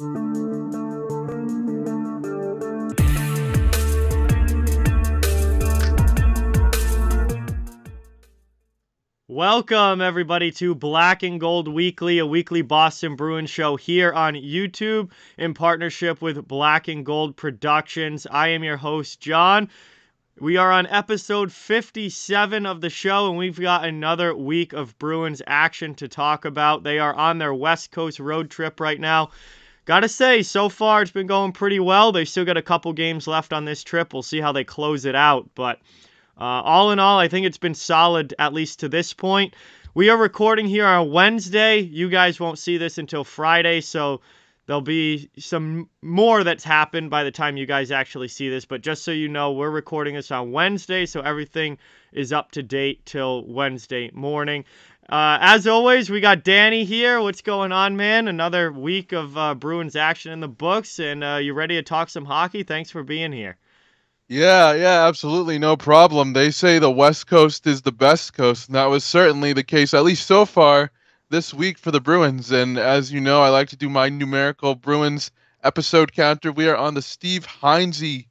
Welcome, everybody, to Black and Gold Weekly, a weekly Boston Bruins show here on YouTube in partnership with Black and Gold Productions. I am your host, John. We are on episode 57 of the show, and we've got another week of Bruins action to talk about. They are on their West Coast road trip right now. Gotta say, so far it's been going pretty well. They still got a couple games left on this trip. We'll see how they close it out, but all in all, I think it's been solid, at least to this point. We are recording here on Wednesday. You guys won't see this until Friday, so there'll be some more that's happened by the time you guys actually see this. But just so you know, we're recording this on Wednesday, so everything is up to date till Wednesday morning. As always, we got Danny here. What's going on, man? Another week of Bruins action in the books, and you ready to talk some hockey? Thanks for being here. Yeah, absolutely. No problem. They say the West Coast is the best coast, and that was certainly the case, at least so far this week for the Bruins. And as you know, I like to do my numerical Bruins episode counter. We are on the Steve Heinze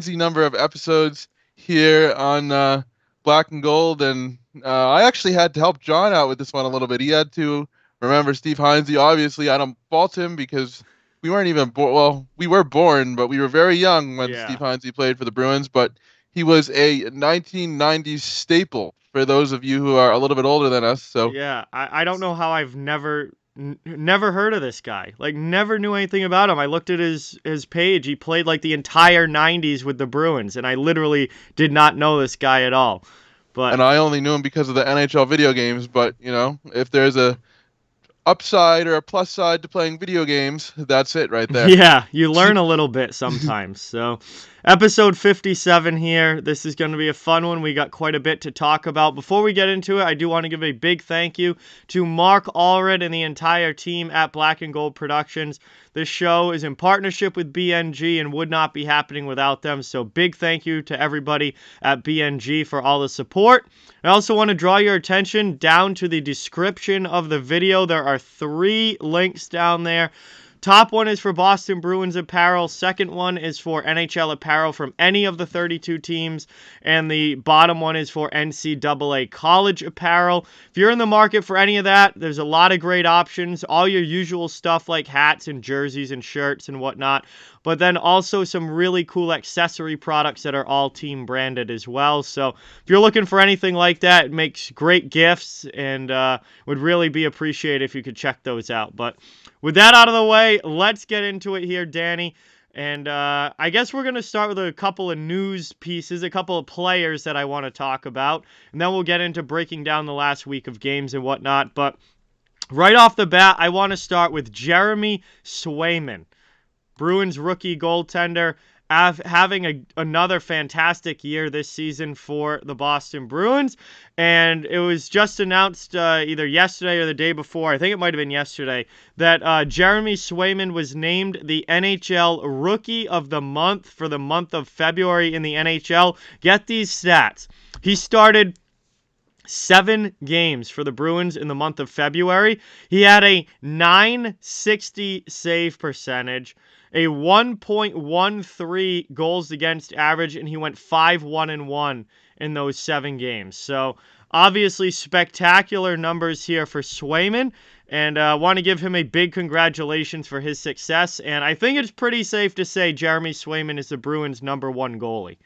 number of episodes here on Black and Gold. And I actually had to help John out with this one a little bit. He had to remember Steve Heinze. Obviously, I don't fault him because we weren't even born. Well, we were born, but we were very young when Steve Heinze played for the Bruins. But he was a 1990s staple for those of you who are a little bit older than us. So yeah, I don't know how I've never heard of this guy. Like, never knew anything about him. I looked at his page. He played like the entire 90s with the Bruins, and I literally did not know this guy at all. And I only knew him because of the NHL video games. But you know, if there's a upside or a plus side to playing video games, that's it right there. Yeah, you learn a little bit sometimes. So, episode 57 here. This is going to be a fun one. We got quite a bit to talk about. Before we get into it, I do want to give a big thank you to Mark Allred and the entire team at Black and Gold Productions. This show is in partnership with BNG and would not be happening without them. So, big thank you to everybody at BNG for all the support. I also want to draw your attention down to the description of the video. There are 3 links down there. Top one is for Boston Bruins apparel. Second one is for NHL apparel from any of the 32 teams. And the bottom one is for NCAA college apparel. If you're in the market for any of that, there's a lot of great options. All your usual stuff like hats and jerseys and shirts and whatnot. But then also some really cool accessory products that are all team branded as well. So if you're looking for anything like that, it makes great gifts and would really be appreciated if you could check those out. But with that out of the way, let's get into it here, Danny. And I guess we're going to start with a couple of news pieces, a couple of players that I want to talk about. And then we'll get into breaking down the last week of games and whatnot. But right off the bat, I want to start with Jeremy Swayman, Bruins rookie goaltender, having another fantastic year this season for the Boston Bruins. And it was just announced either yesterday or the day before, I think it might have been yesterday, that Jeremy Swayman was named the NHL Rookie of the Month for the month of February in the NHL. Get these stats. He started 7 games for the Bruins in the month of February. He had a .960 save percentage, a 1.13 goals against average, and he went 5-1-1 in those 7 games. So obviously spectacular numbers here for Swayman, and I want to give him a big congratulations for his success. And I think it's pretty safe to say Jeremy Swayman is the Bruins' #1 goalie.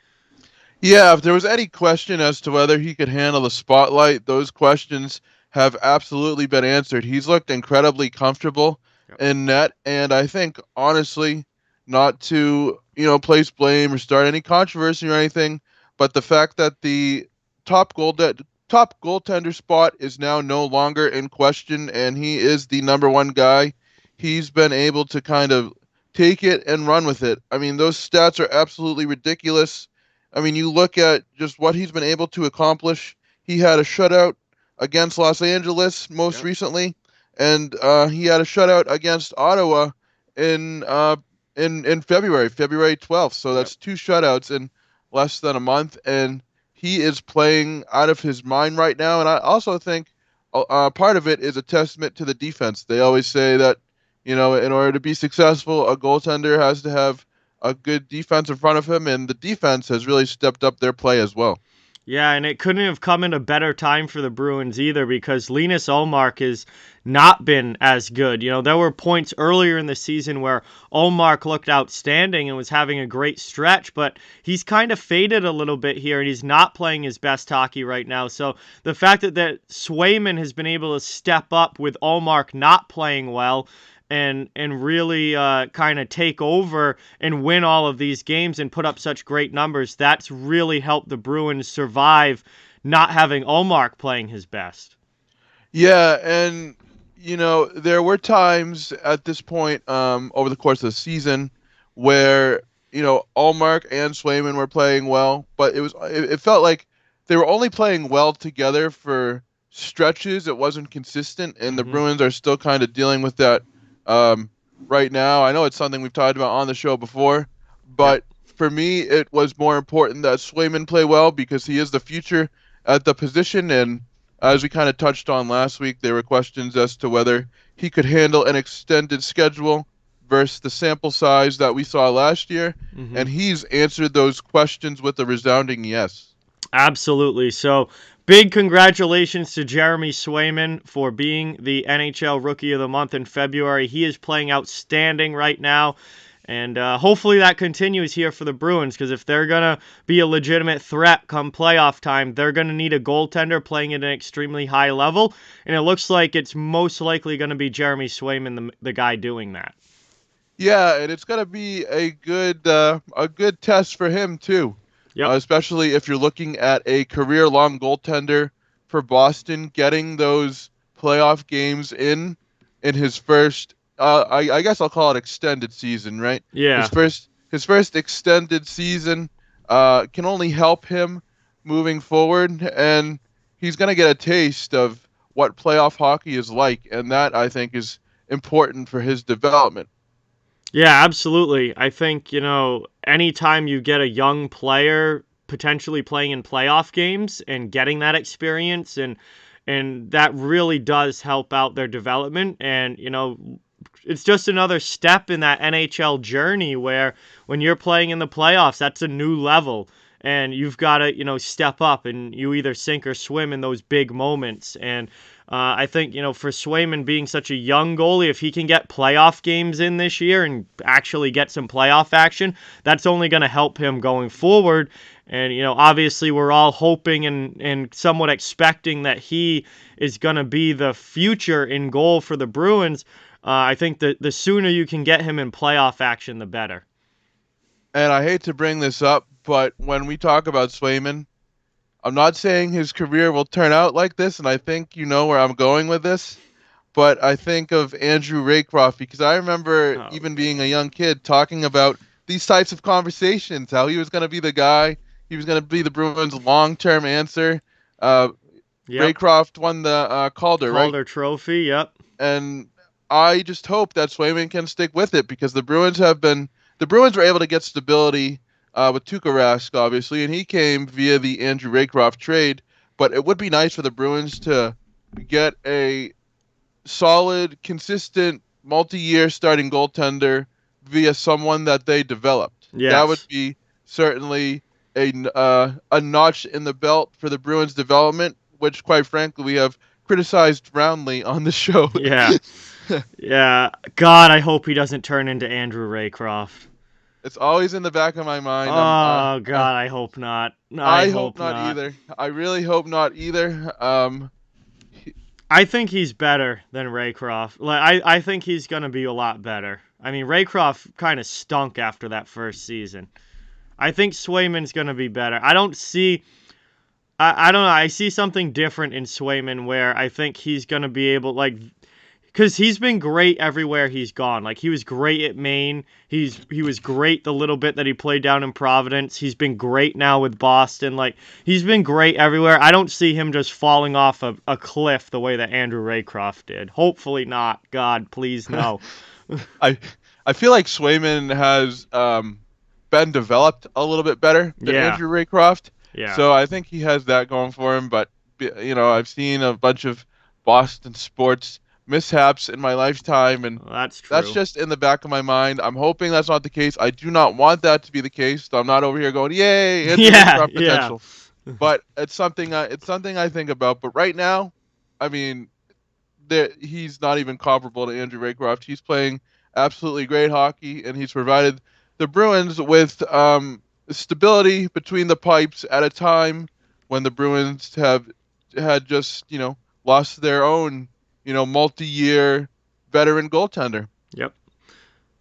Yeah, if there was any question as to whether he could handle the spotlight, those questions have absolutely been answered. He's looked incredibly comfortable in net, and I think, honestly, not to, place blame or start any controversy or anything, but the fact that the top goaltender spot is now no longer in question, and he is the #1 guy, he's been able to kind of take it and run with it. I mean, those stats are absolutely ridiculous. I mean, you look at just what he's been able to accomplish. He had a shutout against Los Angeles most recently, and he had a shutout against Ottawa in February 12th. So that's 2 shutouts in less than a month, and he is playing out of his mind right now. And I also think part of it is a testament to the defense. They always say that In order to be successful, a goaltender has to have a good defense in front of him, and the defense has really stepped up their play as well. Yeah, and it couldn't have come in a better time for the Bruins either because Linus Ullmark has not been as good. There were points earlier in the season where Ullmark looked outstanding and was having a great stretch, but he's kind of faded a little bit here and he's not playing his best hockey right now. So the fact that Swayman has been able to step up with Ullmark not playing well and really kind of take over and win all of these games and put up such great numbers, that's really helped the Bruins survive not having Ullmark playing his best. Yeah, and there were times at this point over the course of the season where Allmark and Swayman were playing well, but it felt like they were only playing well together for stretches. It wasn't consistent, and the Bruins are still kind of dealing with that right now. I know it's something we've talked about on the show before, but for me, it was more important that Swayman play well because he is the future at the position, and as we kind of touched on last week, there were questions as to whether he could handle an extended schedule versus the sample size that we saw last year, and he's answered those questions with a resounding yes. Absolutely. So, big congratulations to Jeremy Swayman for being the NHL Rookie of the Month in February. He is playing outstanding right now. And hopefully that continues here for the Bruins, because if they're going to be a legitimate threat come playoff time, they're going to need a goaltender playing at an extremely high level. And it looks like it's most likely going to be Jeremy Swayman, the guy doing that. Yeah, and it's going to be a good test for him, too. Yep. Especially if you're looking at a career-long goaltender for Boston, getting those playoff games in his first, I guess I'll call it extended season, right? Yeah. His first extended season can only help him moving forward, and he's going to get a taste of what playoff hockey is like, and that, I think, is important for his development. Yeah, absolutely. I think, anytime you get a young player potentially playing in playoff games and getting that experience and that really does help out their development. And, it's just another step in that NHL journey where when you're playing in the playoffs, that's a new level. And you've got to, step up and you either sink or swim in those big moments. And I think, for Swayman being such a young goalie, if he can get playoff games in this year and actually get some playoff action, that's only going to help him going forward. And, obviously we're all hoping and somewhat expecting that he is going to be the future in goal for the Bruins. I think that the sooner you can get him in playoff action, the better. And I hate to bring this up, but when we talk about Swayman, I'm not saying his career will turn out like this, and I think you know where I'm going with this, but I think of Andrew Raycroft because I remember even being a young kid talking about these types of conversations, how he was going to be the guy, he was going to be the Bruins' long-term answer. Raycroft won the Calder Trophy, yep. And I just hope that Swayman can stick with it because the Bruins were able to get stability with Tuukka Rask, obviously, and he came via the Andrew Raycroft trade. But it would be nice for the Bruins to get a solid, consistent, multi-year starting goaltender via someone that they developed. Yes. That would be certainly a notch in the belt for the Bruins' development, which, quite frankly, we have criticized roundly on the show. Yeah. Yeah. God, I hope he doesn't turn into Andrew Raycroft. It's always in the back of my mind. Oh, God, I hope not. I hope not either. I really hope not either. I think he's better than Raycroft. I think he's going to be a lot better. I mean, Raycroft kind of stunk after that first season. I think Swayman's going to be better. I don't know. I see something different in Swayman where I think he's going to be able, because he's been great everywhere he's gone. Like, he was great at Maine. He was great the little bit that he played down in Providence. He's been great now with Boston. Like, he's been great everywhere. I don't see him just falling off a cliff the way that Andrew Raycroft did. Hopefully not. God, please no. I feel like Swayman has been developed a little bit better than Andrew Raycroft. Yeah. So I think he has that going for him. But, I've seen a bunch of Boston sports mishaps in my lifetime, and Well, that's that's true. just in the back of my mind. I'm hoping that's not the case. I do not want that to be the case. So I'm not over here going, "Yay, Andrew Yeah, Raycroft yeah. potential." But it's something I think about. But right now, I mean, he's not even comparable to Andrew Raycroft. He's playing absolutely great hockey, and he's provided the Bruins with stability between the pipes at a time when the Bruins have had just lost their own multi-year veteran goaltender. Yep.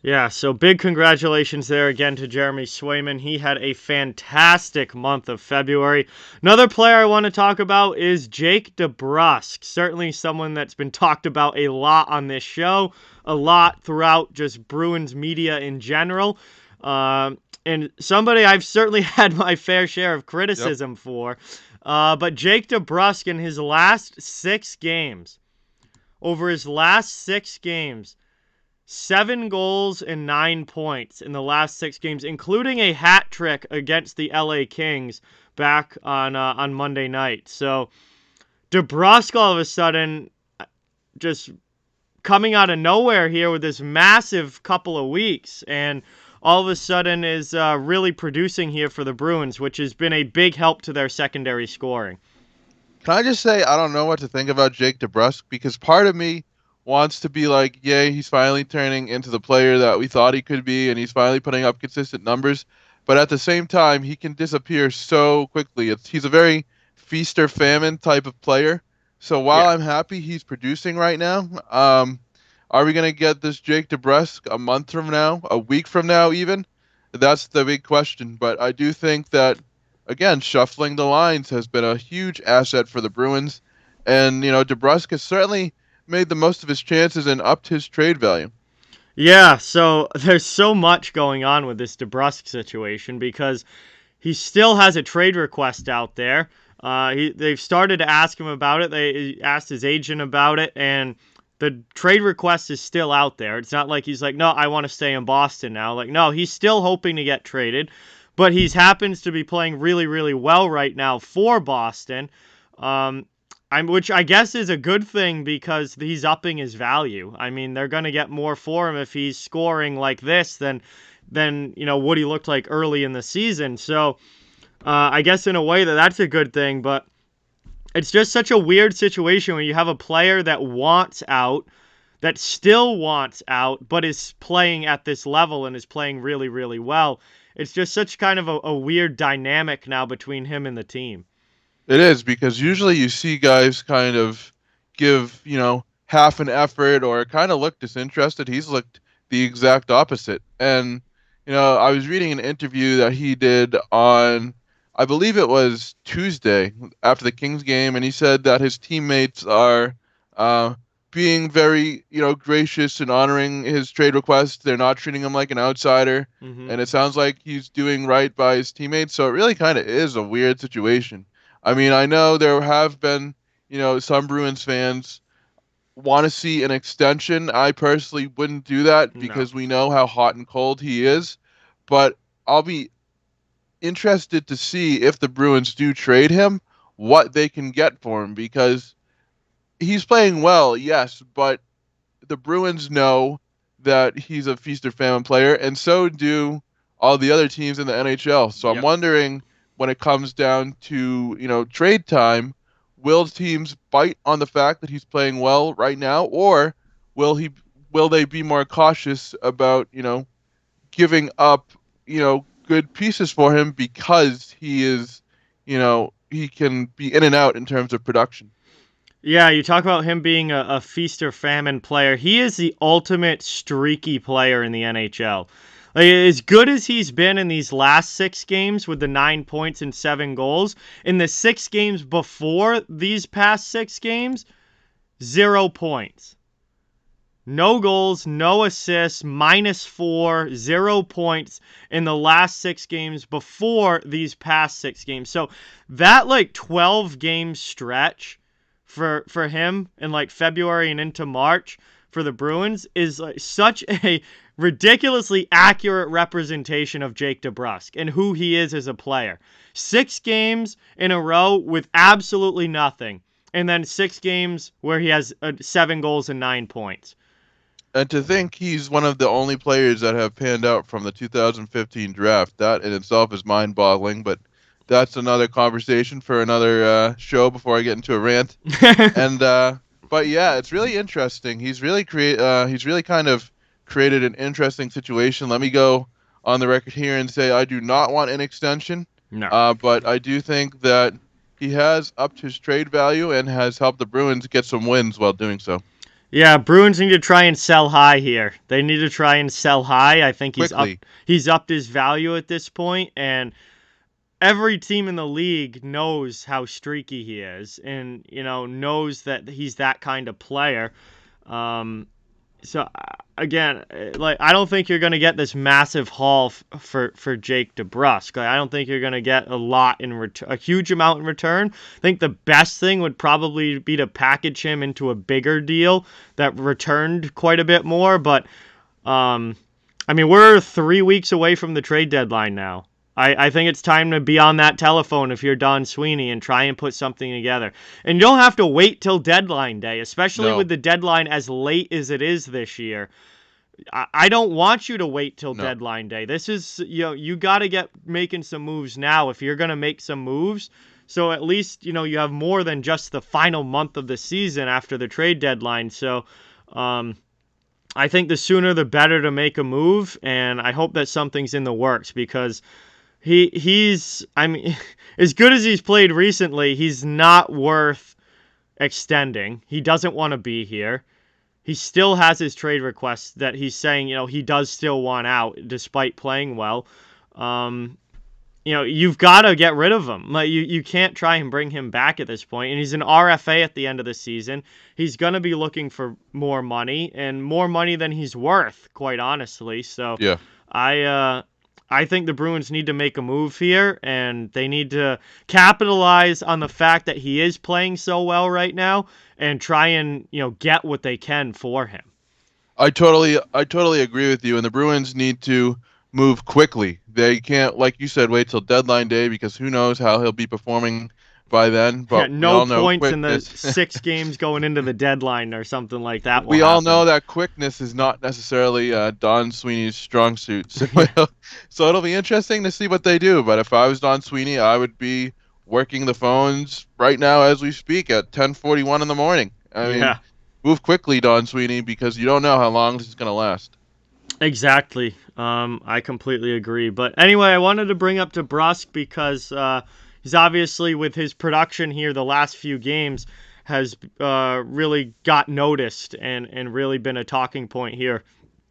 Yeah, so big congratulations there again to Jeremy Swayman. He had a fantastic month of February. Another player I want to talk about is Jake DeBrusk. Certainly someone that's been talked about a lot on this show, a lot throughout just Bruins media in general. And somebody I've certainly had my fair share of Yep. criticism for. But Jake DeBrusk in his last 6 games, over his last 6 games, 7 goals and 9 points in the last 6 games, including a hat trick against the LA Kings back on Monday night. So DeBrusk all of a sudden just coming out of nowhere here with this massive couple of weeks, and all of a sudden is really producing here for the Bruins, which has been a big help to their secondary scoring. Can I just say I don't know what to think about Jake DeBrusk because part of me wants to be like, yay, he's finally turning into the player that we thought he could be, and he's finally putting up consistent numbers. But at the same time, he can disappear so quickly. He's a very feast or famine type of player. So while Yeah. I'm happy he's producing right now, are we gonna get this Jake DeBrusk a month from now, a week from now, even? That's the big question. But I do think that again, shuffling the lines has been a huge asset for the Bruins. And, DeBrusk has certainly made the most of his chances and upped his trade value. Yeah, so there's so much going on with this DeBrusk situation because he still has a trade request out there. They've started to ask him about it. They asked his agent about it, and the trade request is still out there. It's not like he's like, no, I want to stay in Boston now. Like, no, he's still hoping to get traded, but he happens to be playing really, really well right now for Boston. Um, which I guess is a good thing because he's upping his value. I mean, they're going to get more for him if he's scoring like this than what he looked like early in the season. So I guess in a way that's a good thing, but it's just such a weird situation when you have a player that wants out, that still wants out, but is playing at this level and is playing really, really well. It's just such kind of a weird dynamic now between him and the team. It is because usually you see guys kind of give, half an effort or kind of look disinterested. He's looked the exact opposite. And, I was reading an interview that he did on, I believe it was Tuesday after the Kings game, and he said that his teammates are uh, being very, gracious and honoring his trade request. They're not treating him like an outsider. Hmm. And it sounds like he's doing right by his teammates. So it really kind of is a weird situation. I mean, I know there have been, some Bruins fans want to see an extension. I personally wouldn't do that No. because we know how hot and cold he is. But I'll be interested to see if the Bruins do trade him, what they can get for him because he's playing well, yes, but the Bruins know that he's a feast or famine player, and so do all the other teams in the NHL. So I'm Yep. wondering when it comes down to trade time, will teams bite on the fact that he's playing well right now, or will he will they be more cautious about giving up good pieces for him because he is he can be in and out in terms of production. Yeah, you talk about him being a feast or famine player. He is the ultimate streaky player in the NHL. Like, as good as he's been in these last 6 games with the 9 points and 7 goals, in the 6 games before these past 6 games, 0 points. No goals, no assists, -4, 0 points in the last 6 games before these past 6 games. So that like 12 game stretch for him in like February and into March for the Bruins is like such a ridiculously accurate representation of Jake DeBrusk and who he is as a player. 6 games in a row with absolutely nothing. and then 6 games where he has 7 goals and 9 points. And to think he's one of the only players that have panned out from the 2015 draft, that in itself is mind-boggling, but that's another conversation for another show before I get into a rant. And but yeah, it's really interesting. He's really kind of created an interesting situation. Let me go on the record here and say I do not want an extension. No. But I do think that he has upped his trade value and has helped the Bruins get some wins while doing so. Yeah, Bruins need to try and sell high here. They need to try and sell high. I think he's upped his value at this point, and every team in the league knows how streaky he is, and knows that he's that kind of player. So again, I don't think you're going to get this massive haul for Jake DeBrusk. I don't think you're going to get a huge amount in return. I think the best thing would probably be to package him into a bigger deal that returned quite a bit more. But we're 3 weeks away from the trade deadline now. I think it's time to be on that telephone if you're Don Sweeney and try and put something together. And you don't have to wait till deadline day, especially with the deadline as late as it is this year. I don't want you to wait till deadline day. This is, you got to get making some moves now if you're going to make some moves. So at least, you have more than just the final month of the season after the trade deadline. So I think the sooner the better to make a move, and I hope that something's in the works because he's as good as he's played recently, he's not worth extending. He doesn't want to be here. He still has his trade requests that he's saying, he does still want out despite playing well. You've got to get rid of him. You can't try and bring him back at this point. And he's an RFA at the end of the season. He's going to be looking for more money and more money than he's worth, quite honestly. So yeah. I think the Bruins need to make a move here, and they need to capitalize on the fact that he is playing so well right now and try and, get what they can for him. I totally agree with you, and the Bruins need to move quickly. They can't, like you said, wait till deadline day because who knows how he'll be performing by then. But no points in the 6 games going into the deadline or something like that. We all know that quickness is not necessarily Don Sweeney's strong suit. So it'll be interesting to see what they do. But if I was Don Sweeney, I would be working the phones right now as we speak at 10:41 in the morning. Move quickly, Don Sweeney, because you don't know how long this is going to last. Exactly. I completely agree. But anyway, I wanted to bring up DeBrusk because he's obviously, with his production here the last few games, has really got noticed and really been a talking point here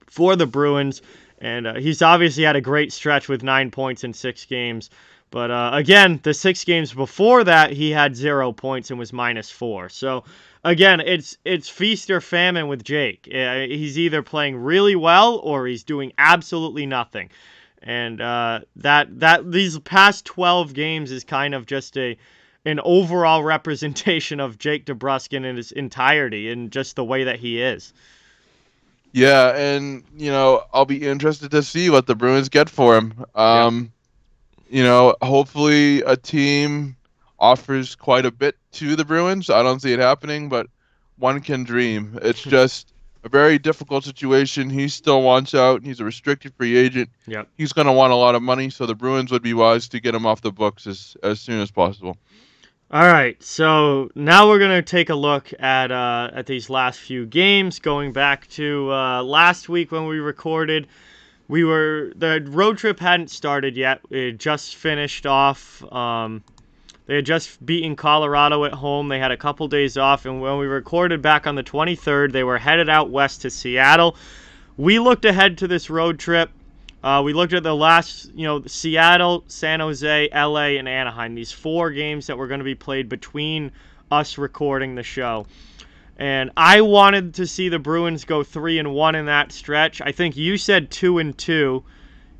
for the Bruins. And he's obviously had a great stretch with 9 points in 6 games. But again, the 6 games before that, he had 0 points and was -4. So again, it's feast or famine with Jake. He's either playing really well or he's doing absolutely nothing. And that these past 12 games is kind of just an overall representation of Jake DeBrusk in his entirety and just the way that he is. Yeah, and I'll be interested to see what the Bruins get for him. Hopefully a team offers quite a bit to the Bruins. I don't see it happening, but one can dream. It's just a very difficult situation. He still wants out. He's a restricted free agent. Yep. He's going to want a lot of money, so the Bruins would be wise to get him off the books as soon as possible. All right, so now we're going to take a look at these last few games. Going back to last week when we recorded, the road trip hadn't started yet. It just finished off. They had just beaten Colorado at home. They had a couple days off, and when we recorded back on the 23rd, they were headed out west to Seattle. We looked ahead to this road trip. We looked at the last, Seattle, San Jose, LA, and Anaheim. These 4 games that were going to be played between us recording the show. And I wanted to see the Bruins go 3-1 in that stretch. I think you said 2-2.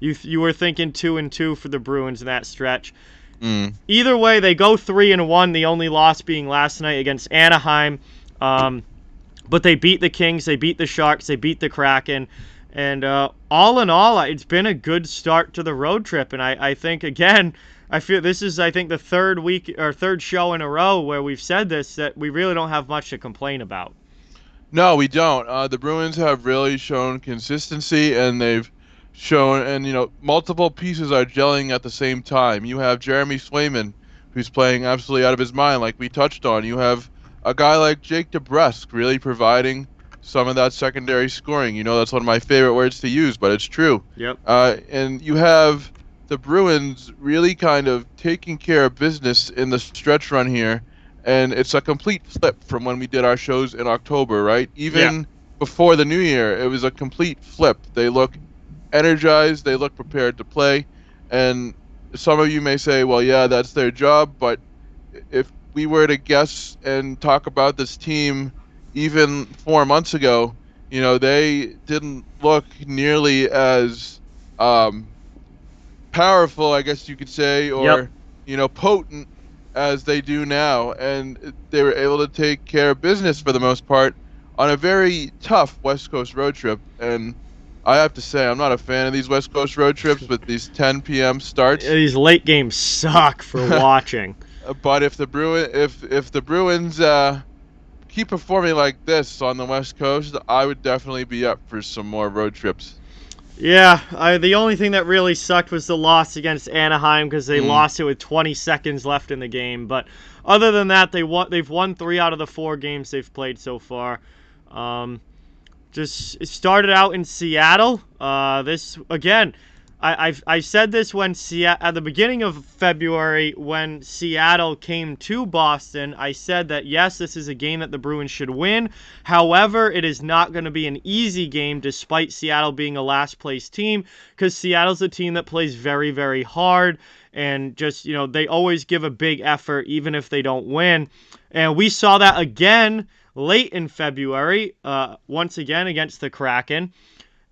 You were thinking 2-2 for the Bruins in that stretch. Either way, they go 3-1, the only loss being last night against Anaheim. But they beat the Kings, they beat the Sharks, they beat the Kraken. And all in all, it's been a good start to the road trip. And I think, again, I feel this is, I think, the third week or third show in a row where we've said this, that we really don't have much to complain about. No, we don't. The Bruins have really shown consistency, and they've shown, and multiple pieces are gelling at the same time. You have Jeremy Swayman, who's playing absolutely out of his mind, like we touched on. You have a guy like Jake DeBrusk really providing some of that secondary scoring. That's one of my favorite words to use, but it's true. Yep. And you have the Bruins really kind of taking care of business in the stretch run here, and it's a complete flip from when we did our shows in October, right? Even before the new year, it was a complete flip. They look energized, they look prepared to play, and some of you may say, well, yeah, that's their job, but if we were to guess and talk about this team even 4 months ago, they didn't look nearly as powerful, I guess you could say, or potent as they do now, and they were able to take care of business for the most part on a very tough West Coast road trip. And I have to say, I'm not a fan of these West Coast road trips with these 10 p.m. starts. These late games suck for watching. But if the Bruins keep performing like this on the West Coast, I would definitely be up for some more road trips. Yeah, the only thing that really sucked was the loss against Anaheim because they lost it with 20 seconds left in the game. But other than that, they've won 3 out of the 4 games they've played so far. It started out in Seattle. This again, I said this when at the beginning of February when Seattle came to Boston. I said that yes, this is a game that the Bruins should win. However, it is not going to be an easy game despite Seattle being a last place team, because Seattle's a team that plays very, very hard and just, they always give a big effort even if they don't win. And we saw that again late in February, once again against the Kraken.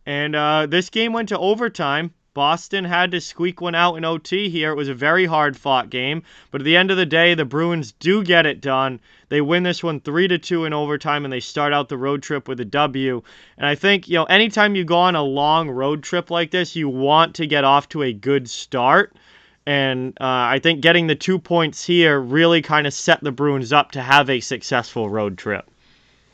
And this game went to overtime. Boston had to squeak one out in OT here. It was a very hard-fought game. But at the end of the day, the Bruins do get it done. They win this one 3-2 in overtime, and they start out the road trip with a W. And I think, anytime you go on a long road trip like this, you want to get off to a good start. And I think getting the 2 points here really kind of set the Bruins up to have a successful road trip.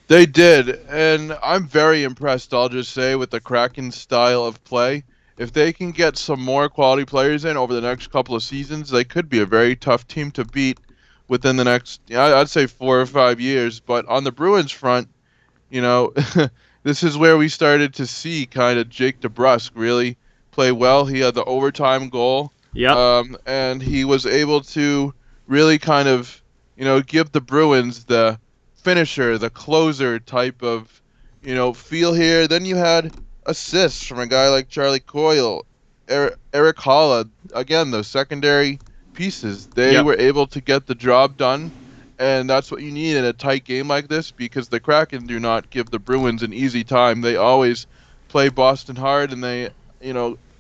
They did, and I'm very impressed, I'll just say, with the Kraken's style of play. If they can get some more quality players in over the next couple of seasons, they could be a very tough team to beat within the next, I'd say 4 or 5 years. But on the Bruins front, this is where we started to see kind of Jake DeBrusk really play well. He had the overtime goal. And he was able to really kind of, give the Bruins the finisher, the closer type of, feel here. Then you had assists from a guy like Charlie Coyle, Eric Holla. Again, those secondary pieces, they were able to get the job done, and that's what you need in a tight game like this, because the Kraken do not give the Bruins an easy time. They always play Boston hard, and they,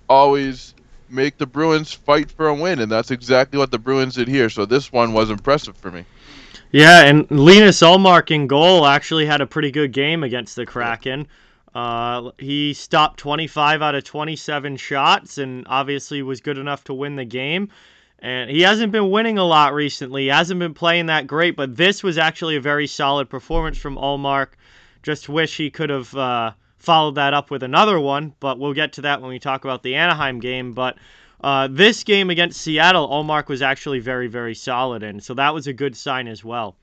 always make the Bruins fight for a win, and that's exactly what the Bruins did here. So this one was impressive for me. Yeah, and Linus Ullmark in goal actually had a pretty good game against the Kraken. He stopped 25 out of 27 shots and obviously was good enough to win the game. And he hasn't been winning a lot recently. He hasn't been playing that great, but this was actually a very solid performance from Ullmark. Just wish he could have followed that up with another one, but we'll get to that when we talk about the Anaheim game. But this game against Seattle, Ullmark was actually very, very solid, and so that was a good sign as well.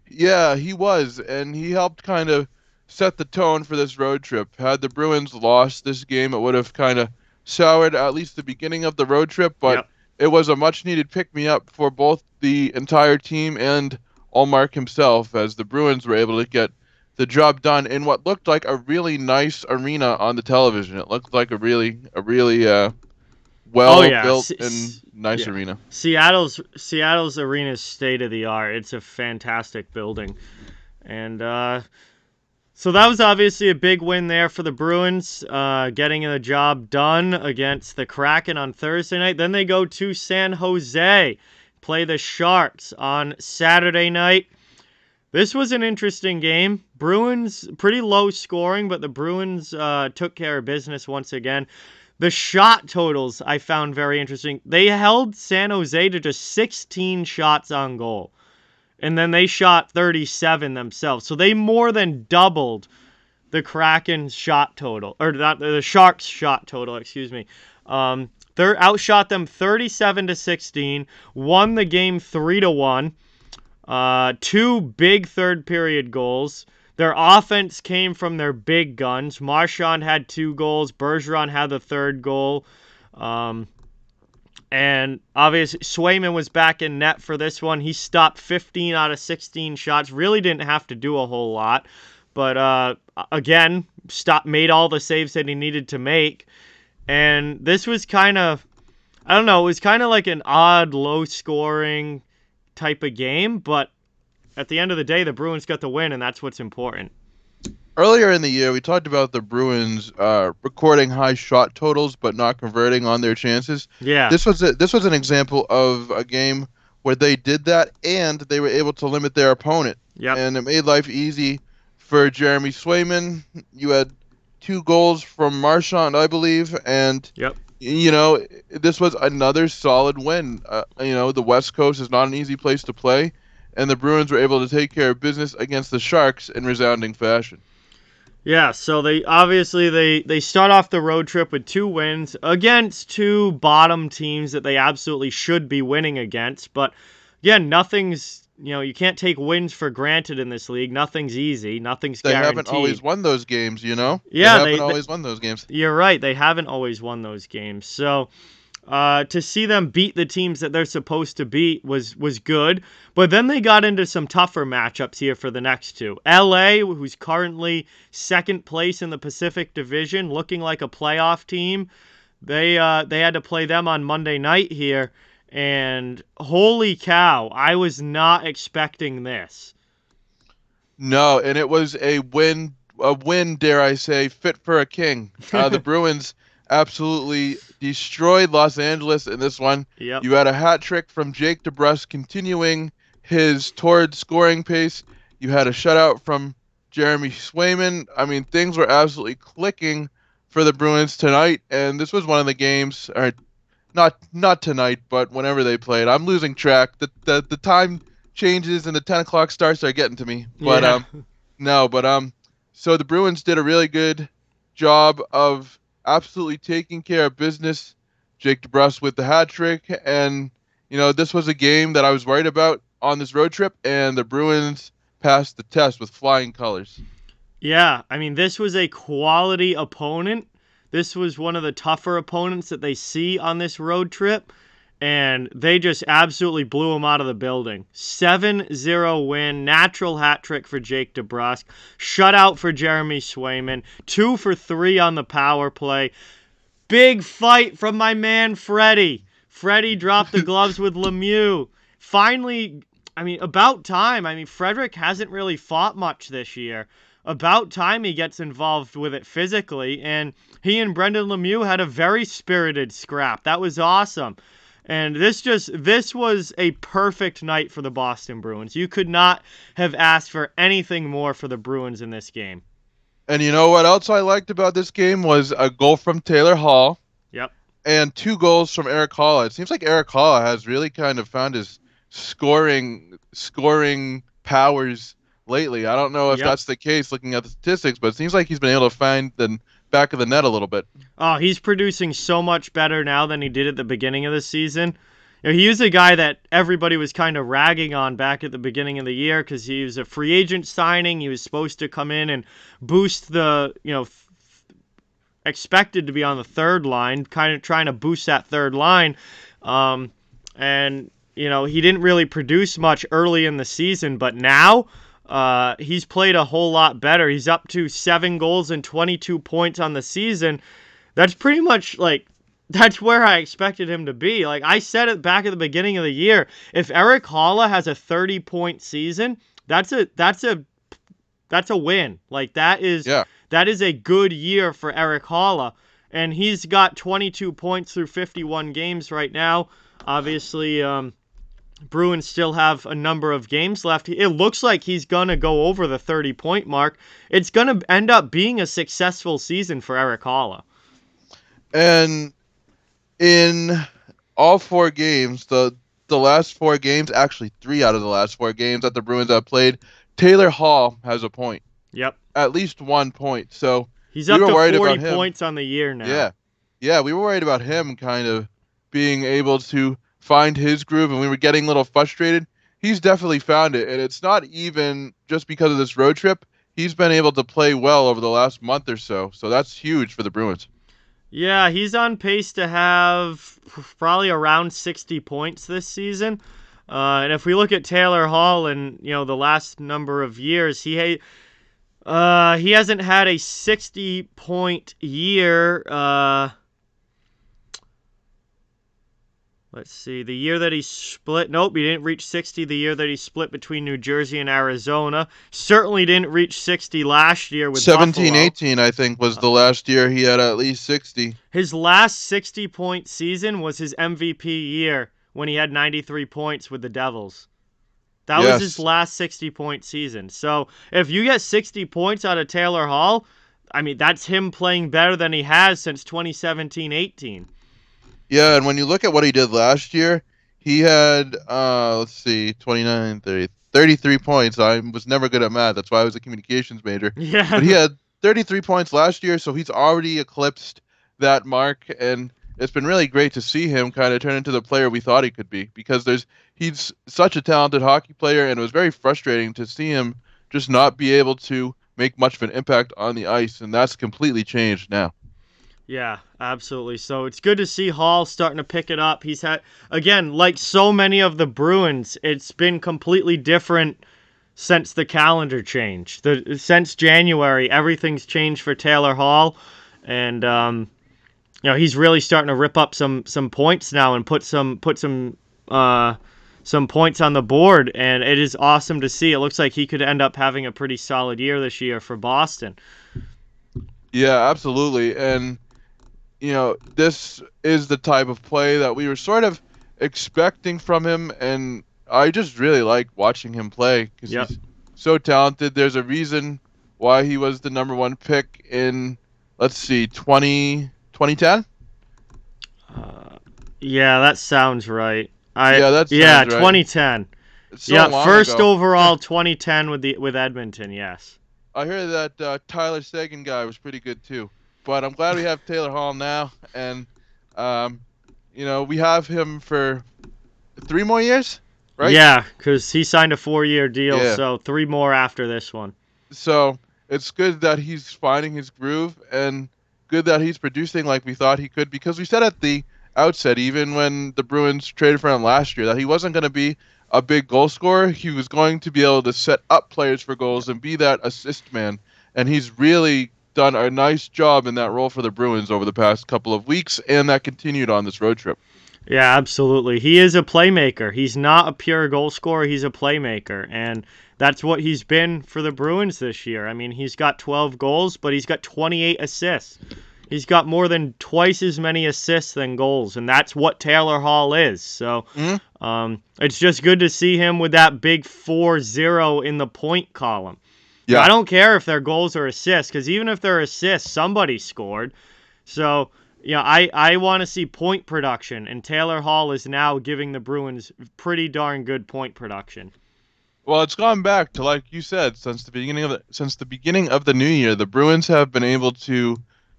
Yeah, he was, and he helped kind of set the tone for this road trip. Had the Bruins lost this game, it would have kind of soured at least the beginning of the road trip, but it was a much-needed pick-me-up for both the entire team and Ullmark himself, as the Bruins were able to get the job done in what looked like a really nice arena on the television. It looked like a really well-built and nice arena. Seattle's arena is state-of-the-art. It's a fantastic building. And so that was obviously a big win there for the Bruins, getting the job done against the Kraken on Thursday night. Then they go to San Jose, play the Sharks on Saturday night. This was an interesting game. Bruins, pretty low scoring, but the Bruins took care of business once again. The shot totals I found very interesting. They held San Jose to just 16 shots on goal. And then they shot 37 themselves. So they more than doubled the Kraken's shot total, or not, the Sharks' shot total, excuse me. They outshot them 37-16, won the game 3-1. Two big third period goals. Their offense came from their big guns. Marchand had 2 goals. Bergeron had the third goal. And obviously, Swayman was back in net for this one. He stopped 15 out of 16 shots. Really didn't have to do a whole lot. But again, made all the saves that he needed to make. And this was kind of, I don't know, it was kind of like an odd, low-scoring type of game. But at the end of the day, the Bruins got the win, and that's what's important. Earlier in the year, we talked about the Bruins recording high shot totals but not converting on their chances. Yeah. This was an example of a game where they did that and they were able to limit their opponent. Yep. And it made life easy for Jeremy Swayman. You had 2 goals from Marchand, I believe, and Yep. This was another solid win. The West Coast is not an easy place to play, and the Bruins were able to take care of business against the Sharks in resounding fashion. Yeah, so they start off the road trip with 2 wins against 2 bottom teams that they absolutely should be winning against. But again, nothing's, you can't take wins for granted in this league. Nothing's easy. Nothing's They guaranteed. haven't always won those games, Yeah, they haven't always won those games. You're right. They haven't always won those games. So to see them beat the teams that they're supposed to beat was good. But then they got into some tougher matchups here for the next 2. LA, who's currently second place in the Pacific Division, looking like a playoff team. They had to play them on Monday night here. And holy cow, I was not expecting this. No, and it was a win, dare I say, fit for a king. The Bruins absolutely destroyed Los Angeles in this one. Yep. You had a hat trick from Jake DeBrusk continuing his torrid scoring pace. You had a shutout from Jeremy Swayman. I mean, things were absolutely clicking for the Bruins tonight, and this was one of the games, or not tonight, but whenever they played. I'm losing track. The time changes and the 10 o'clock starts are getting to me. But Yeah. So the Bruins did a really good job of absolutely taking care of business. Jake DeBrusk with the hat trick, and this was a game that I was worried about on this road trip, and the Bruins passed the test with flying colors. Yeah, I mean, this was a quality opponent. This was one of the tougher opponents that they see on this road trip, and they just absolutely blew them out of the building. 7-0 win, natural hat trick for Jake DeBrusk, shutout for Jeremy Swayman, 2 for 3 on the power play. Big fight from my man Freddie. Freddie dropped the gloves with Lemieux. Finally, about time. Frederick hasn't really fought much this year. About time he gets involved with it physically, and he and Brendan Lemieux had a very spirited scrap. That was awesome. And this was a perfect night for the Boston Bruins. You could not have asked for anything more for the Bruins in this game. And you know what else I liked about this game was a goal from Taylor Hall. Yep. And 2 goals from Eric Haula. It seems like Eric Haula has really kind of found his scoring powers lately. I don't know if that's the case looking at the statistics, but it seems like he's been able to find the back of the net a little bit. Oh, he's producing so much better now than he did at the beginning of the season. He was a guy that everybody was kind of ragging on back at the beginning of the year because he was a free agent signing. He was supposed to come in and boost the, expected to be on the third line, kind of trying to boost that third line. And he didn't really produce much early in the season, but now he's played a whole lot better. He's up to 7 goals and 22 points on the season. That's pretty much that's where I expected him to be. I said it back at the beginning of the year. If Eric Haula has a 30-point season, that's a win. That is a good year for Eric Haula, and he's got 22 points through 51 games right now. Obviously, Bruins still have a number of games left. It looks like he's going to go over the 30-point mark. It's going to end up being a successful season for Eric Haula. And in all 4 games, the last 4 games, actually 3 out of the last 4 games that the Bruins have played, Taylor Hall has a point, Yep. at least 1 point. So He's we up were to worried 40 about him. points on the year now. Yeah, yeah, we were worried about him kind of being able to find his groove, and we were getting a little frustrated. He's definitely found it, and it's not even just because of this road trip. He's been able to play well over the last month or so, so that's huge for the Bruins. Yeah, he's on pace to have probably around 60 points this season. And if we look at Taylor Hall and the last number of years, he hasn't had a 60-point year. Let's see. The year that he split, nope, he didn't reach 60 the year that he split between New Jersey and Arizona. Certainly didn't reach 60 last year with 17, Buffalo. 18, I think, was the last year he had at least 60. His last 60-point season was his MVP year when he had 93 points with the Devils. That was his last 60-point season. So if you get 60 points out of Taylor Hall, I mean, that's him playing better than he has since 2017-18. Yeah, and when you look at what he did last year, he had, let's see, 29, 30, 33 points. I was never good at math. That's why I was a communications major. Yeah. But he had 33 points last year, so he's already eclipsed that mark, and it's been really great to see him kind of turn into the player we thought he could be, because he's such a talented hockey player, and it was very frustrating to see him just not be able to make much of an impact on the ice, and that's completely changed now. Yeah, absolutely. So it's good to see Hall starting to pick it up. He's had, again, like so many of the Bruins, it's been completely different since the calendar changed. Since January, everything's changed for Taylor Hall, and he's really starting to rip up some points now and put some points on the board, and it is awesome to see. It looks like he could end up having a pretty solid year this year for Boston. Yeah, absolutely. And this is the type of play that we were sort of expecting from him, and I just really like watching him play because he's so talented. There's a reason why he was the number 1 pick in, let's see, 2010? Yeah, that sounds right. That sounds right. 2010. So first ago. overall 2010 with Edmonton, yes. I heard that Tyler Seguin guy was pretty good too. But I'm glad we have Taylor Hall now, and we have him for 3 more years, right? Yeah, because he signed a 4-year deal, so 3 more after this one. So it's good that he's finding his groove, and good that he's producing like we thought he could, because we said at the outset, even when the Bruins traded for him last year, that he wasn't going to be a big goal scorer. He was going to be able to set up players for goals and be that assist man, and he's really done a nice job in that role for the Bruins over the past couple of weeks, and that continued on this road trip. Yeah, absolutely. He is a playmaker. He's not a pure goal scorer. He's a playmaker, and that's what he's been for the Bruins this year. I mean, he's got 12 goals, but he's got 28 assists. He's got more than twice as many assists than goals, and that's what Taylor Hall is. So it's just good to see him with that big 4-0 in the point column. Yeah. I don't care if they're goals or assists, because even if they're assists, somebody scored. So, I want to see point production, and Taylor Hall is now giving the Bruins pretty darn good point production. Well, it's gone back to, like you said, since the beginning of the new year, the Bruins have been able to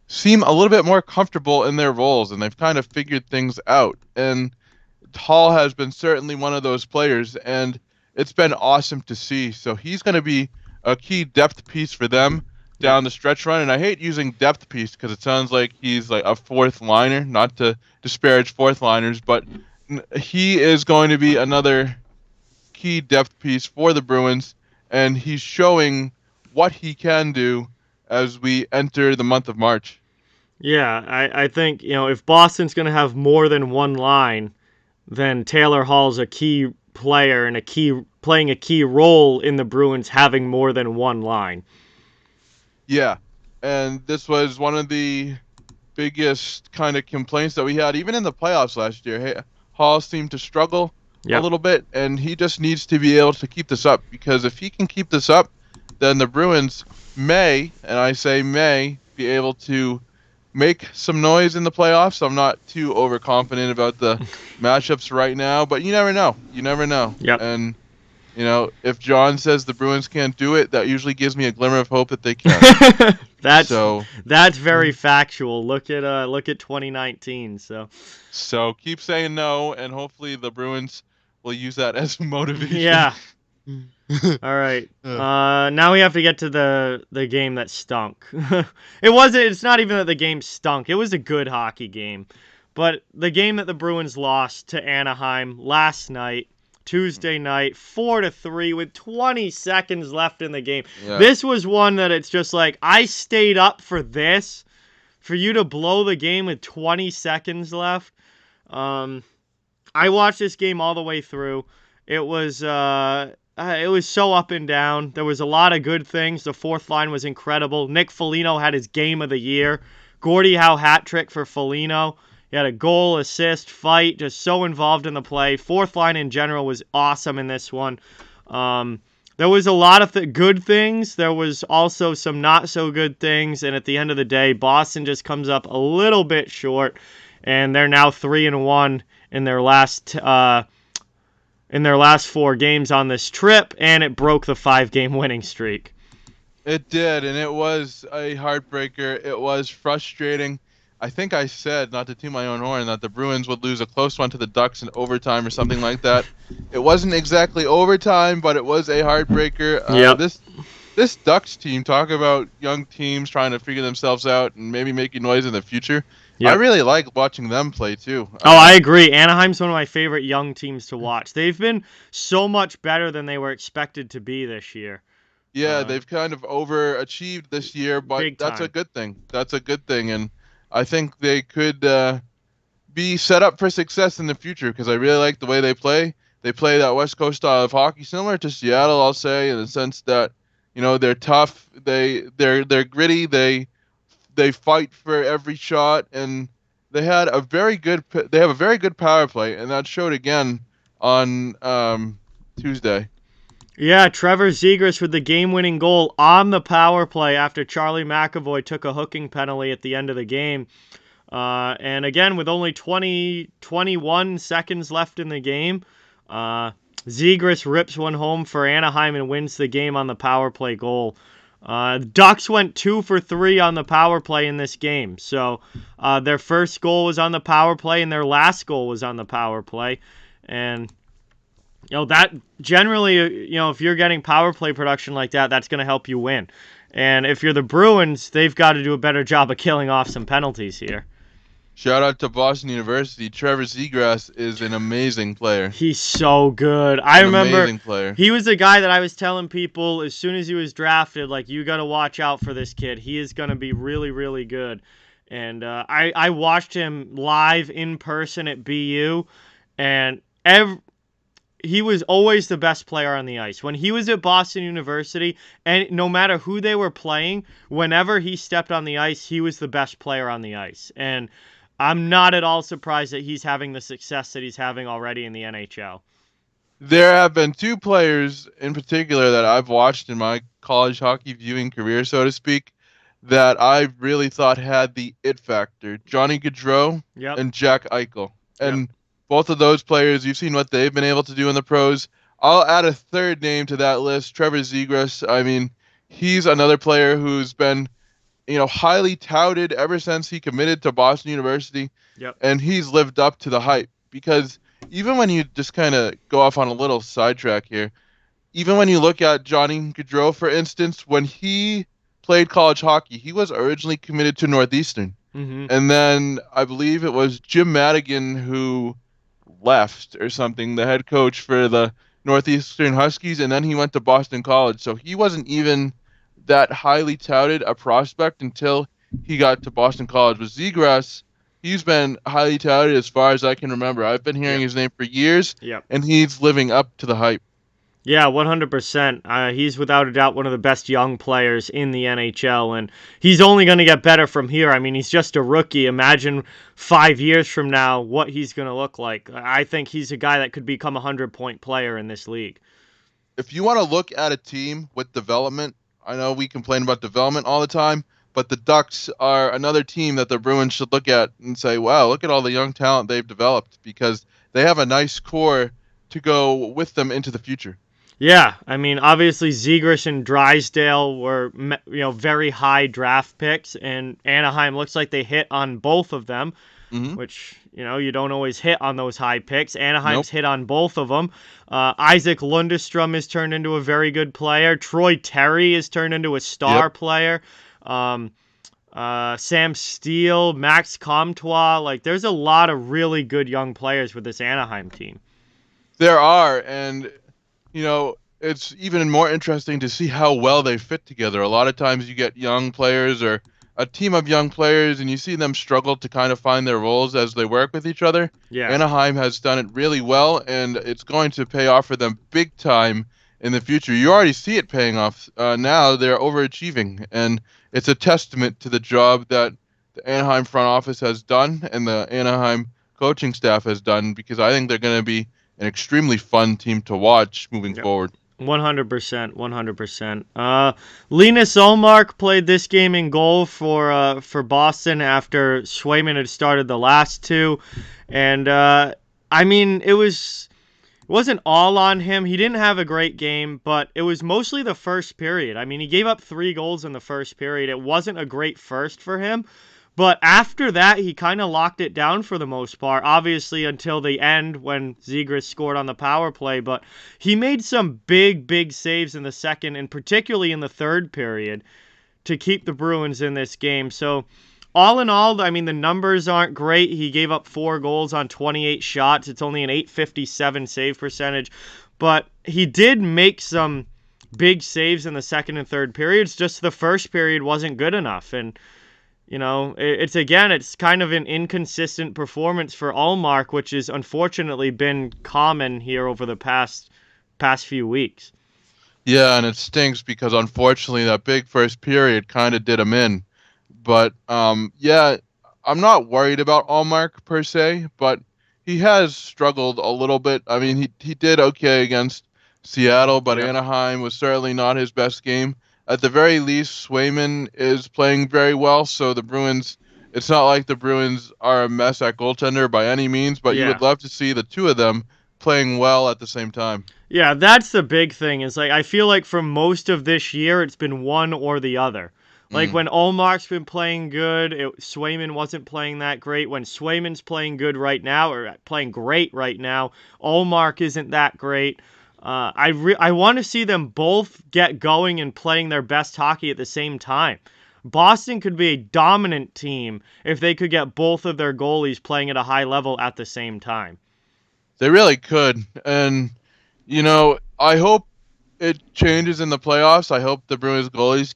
seem a little bit more comfortable in their roles, and they've kind of figured things out. And Hall has been certainly one of those players, and it's been awesome to see. So he's going to be a key depth piece for them down the stretch run. And I hate using depth piece because it sounds like he's like a 4th liner, not to disparage 4th liners, but he is going to be another key depth piece for the Bruins, and he's showing what he can do as we enter the month of March. Yeah, I think, if Boston's going to have more than one line, then Taylor Hall's a key player and playing a key role in the Bruins having more than one line. Yeah, and this was one of the biggest kind of complaints that we had even in the playoffs last year. Hey, Hall seemed to struggle a little bit, and he just needs to be able to keep this up, because if he can keep this up, then the Bruins may, and I say may, be able to make some noise in the playoffs. I'm not too overconfident about the matchups right now, but you never know. You never know. Yep. And if John says the Bruins can't do it, that usually gives me a glimmer of hope that they can. That's very factual. Look at 2019. So keep saying no, and hopefully the Bruins will use that as motivation. Yeah. All right. Now we have to get to the game that stunk. It's not even that the game stunk. It was a good hockey game. But the game that the Bruins lost to Anaheim last night, Tuesday night, 4-3 with 20 seconds left in the game. Yeah. This was one that it's just like, I stayed up for this, for you to blow the game with 20 seconds left. I watched this game all the way through. It was so up and down. There was a lot of good things. The fourth line was incredible. Nick Foligno had his game of the year. Gordie Howe hat trick for Foligno. He had a goal, assist, fight, just so involved in the play. Fourth line in general was awesome in this one. There was a lot of good things. There was also some not so good things. And at the end of the day, Boston just comes up a little bit short. And they're now 3-1 in their last 4 games on this trip, and it broke the 5-game winning streak. It did, and it was a heartbreaker. It was frustrating. I think I said, not to toot my own horn, that the Bruins would lose a close one to the Ducks in overtime or something like that. It wasn't exactly overtime, but it was a heartbreaker. Yep. This Ducks team, talk about young teams trying to figure themselves out and maybe making noise in the future. Yep. I really like watching them play, too. I agree. Anaheim's one of my favorite young teams to watch. They've been so much better than they were expected to be this year. Yeah, they've kind of overachieved this year, but that's a good thing. That's a good thing, and I think they could be set up for success in the future because I really like the way they play. They play that West Coast style of hockey, similar to Seattle, I'll say, in the sense that they're tough, they're gritty, they fight for every shot, and they have a very good power play, and that showed again on Tuesday. Yeah, Trevor Zegras with the game-winning goal on the power play after Charlie McAvoy took a hooking penalty at the end of the game. And again, with only 21 seconds left in the game, Zegras rips one home for Anaheim and wins the game on the power play goal. Ducks went 2 for 3 on the power play in this game. So their first goal was on the power play and their last goal was on the power play. And that generally, if you're getting power play production like that, that's going to help you win. And if you're the Bruins, they've got to do a better job of killing off some penalties here. Shout out to Boston University. Trevor Seagrass is an amazing player. He's so good. I remember amazing player. He was the guy that I was telling people as soon as he was drafted, like, you got to watch out for this kid. He is going to be really, really good. And I watched him live in person at BU, and he was always the best player on the ice. When he was at Boston University, and no matter who they were playing, whenever he stepped on the ice, he was the best player on the ice. And I'm not at all surprised that he's having the success that he's having already in the NHL. There have been 2 players in particular that I've watched in my college hockey viewing career, so to speak, that I really thought had the it factor. Johnny Gaudreau and Jack Eichel. And both of those players, you've seen what they've been able to do in the pros. I'll add a third name to that list, Trevor Zegras. I mean, he's another player who's been, highly touted ever since he committed to Boston University. And he's lived up to the hype. Because even when you just kind of go off on a little sidetrack here, even when you look at Johnny Gaudreau, for instance, when he played college hockey, he was originally committed to Northeastern. Mm-hmm. And then I believe it was Jim Madigan who left or something, the head coach for the Northeastern Huskies, and then he went to Boston College. So he wasn't even that highly touted a prospect until he got to Boston College. With Zegras, he's been highly touted as far as I can remember. I've been hearing his name for years, and he's living up to the hype. Yeah, 100%. He's without a doubt one of the best young players in the NHL, and he's only going to get better from here. I mean, he's just a rookie. Imagine 5 years from now what he's going to look like. I think he's a guy that could become a 100-point player in this league. If you want to look at a team with development, I know we complain about development all the time. But the Ducks are another team that the Bruins should look at and say, wow, look at all the young talent they've developed, because they have a nice core to go with them into the future. Yeah, I mean, obviously Zegras and Drysdale were, very high draft picks, and Anaheim looks like they hit on both of them, Hmm. which, you don't always hit on those high picks. Anaheim's Nope. hit on both of them. Isaac Lundestrom has turned into a very good player. Troy Terry has turned into a Yep. star player. Um, Sam Steele, Max Comtois. Like, there's a lot of really good young players with this Anaheim team. There are, and it's even more interesting to see how well they fit together. A lot of times you get young players or a team of young players and you see them struggle to kind of find their roles as they work with each other. Yeah. Anaheim has done it really well, and it's going to pay off for them big time in the future. You already see it paying off. Now they're overachieving, and it's a testament to the job that the Anaheim front office has done and the Anaheim coaching staff has done, because I think they're going to be an extremely fun team to watch moving forward. 100%, 100%. Linus Ullmark played this game in goal for Boston after Swayman had started the last two, and I mean it wasn't all on him. He didn't have a great game, but it was mostly the first period. I mean, he gave up 3 goals in the first period. It wasn't a great first for him. But after that, he kind of locked it down for the most part, obviously until the end when Zegras scored on the power play. But he made some big, big saves in the second and particularly in the third period to keep the Bruins in this game. So all in all, I mean, the numbers aren't great. He gave up 4 goals on 28 shots. It's only an .857 save percentage. But he did make some big saves in the second and third periods. Just the first period wasn't good enough. And it's kind of an inconsistent performance for Ullmark, which has unfortunately been common here over the past few weeks. Yeah, and it stinks because unfortunately that big first period kind of did him in. But yeah, I'm not worried about Allmark per se, but he has struggled a little bit. I mean, he did okay against Seattle, but Yep. Anaheim was certainly not his best game. At the very least, Swayman is playing very well, so the Bruins. It's not like the Bruins are a mess at goaltender by any means, but you Yeah. would love to see the two of them playing well at the same time. Yeah, that's the big thing. Is like I feel like for most of this year it's been one or the other. Like Mm. when Ullmark's been playing good, Swayman wasn't playing that great. When Swayman's playing good right now, or playing great right now, Ullmark isn't that great. I want to see them both get going and playing their best hockey at the same time. Boston could be a dominant team if they could get both of their goalies playing at a high level at the same time. They really could. And, I hope it changes in the playoffs. I hope the Bruins goalies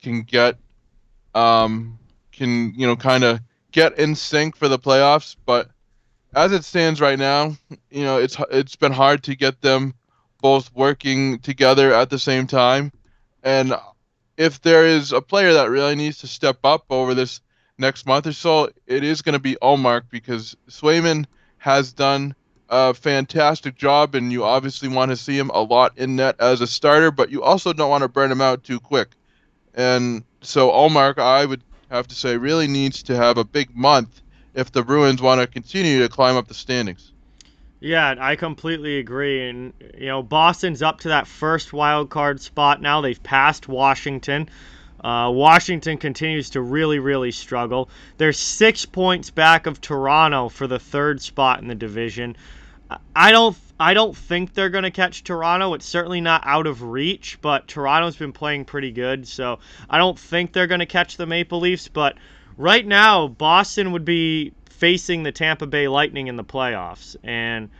kind of get in sync for the playoffs. But as it stands right now, it's been hard to get them both working together at the same time. And if there is a player that really needs to step up over this next month or so, it is going to be Allmark, because Swayman has done a fantastic job, and you obviously want to see him a lot in net as a starter, but you also don't want to burn him out too quick. And so Allmark, I would have to say, really needs to have a big month if the Bruins want to continue to climb up the standings. Yeah, I completely agree. And, Boston's up to that first wild card spot now. They've passed Washington. Washington continues to really, really struggle. They're 6 points back of Toronto for the third spot in the division. I don't think they're going to catch Toronto. It's certainly not out of reach, but Toronto's been playing pretty good, so I don't think they're going to catch the Maple Leafs. But right now, Boston would be facing the Tampa Bay Lightning in the playoffs, and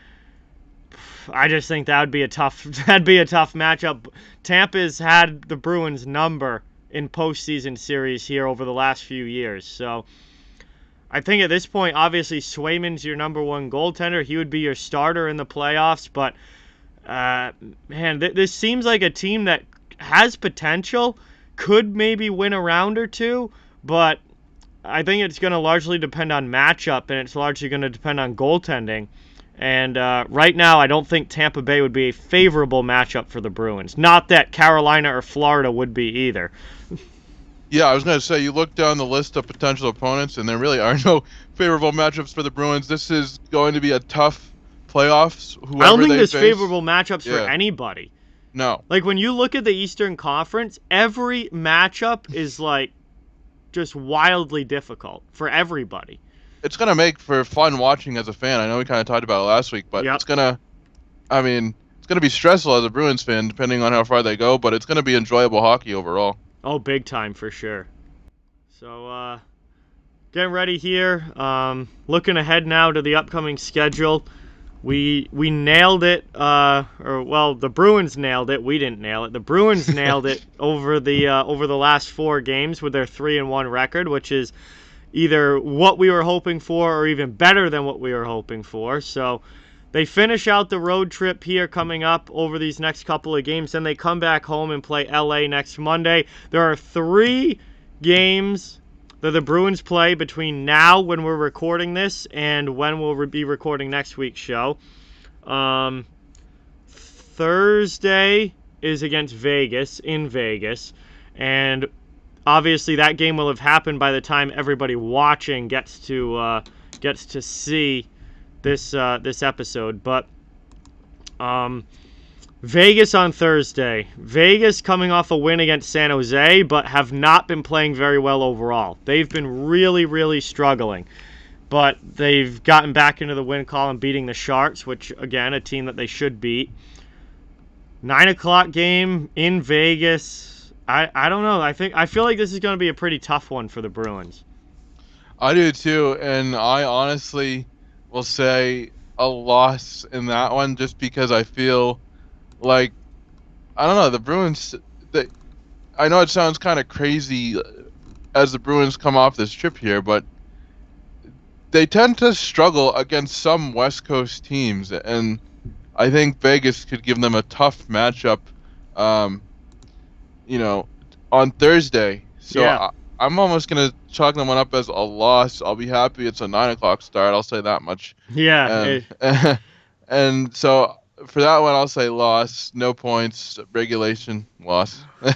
I just think that'd be a tough matchup. Tampa's had the Bruins number in postseason series here over the last few years, so I think at this point, obviously Swayman's your number one goaltender. He would be your starter in the playoffs, but man, this seems like a team that has potential, could maybe win a round or two, but I think it's going to largely depend on matchup, and it's largely going to depend on goaltending. And right now, I don't think Tampa Bay would be a favorable matchup for the Bruins. Not that Carolina or Florida would be either. Yeah, I was going to say, you look down the list of potential opponents, and there really are no favorable matchups for the Bruins. This is going to be a tough playoffs, I don't whoever think they there's face. favorable matchups for Yeah, anybody. no. Like when you look at the Eastern Conference, every matchup is like just wildly difficult for everybody. It's going to make for fun watching as a fan. I know we kind of talked about it last week, but Yep. it's going to, I mean, it's going to be stressful as a Bruins fan, depending on how far they go, but it's going to be enjoyable hockey overall. Oh, big time for sure. So, getting ready here. Looking ahead now to the upcoming schedule. We nailed it, the Bruins nailed it. We didn't nail it. The Bruins nailed it over the last 4 games with their 3-1 record, which is either what we were hoping for or even better than what we were hoping for. So they finish out the road trip here coming up over these next couple of games. Then they come back home and play LA next Monday. There are 3 games that the Bruins play between now when we're recording this and when we'll be recording next week's show. Thursday is against Vegas, in Vegas. And obviously that game will have happened by the time everybody watching gets to see this episode. But Vegas on Thursday. Vegas coming off a win against San Jose, but have not been playing very well overall. They've been really, really struggling. But they've gotten back into the win column, beating the Sharks, which, again, a team that they should beat. 9 o'clock game in Vegas. I don't know. I feel like this is going to be a pretty tough one for the Bruins. I do too, and I honestly will say a loss in that one just because I feel like, I don't know, the Bruins, I know it sounds kind of crazy as the Bruins come off this trip here, but they tend to struggle against some West Coast teams, and I think Vegas could give them a tough matchup, um, on Thursday. So Yeah. I'm almost going to chalk them one up as a loss. I'll be happy it's a 9 o'clock start. I'll say that much. Yeah. And, and so for that one, I'll say loss. No points. Regulation, loss. All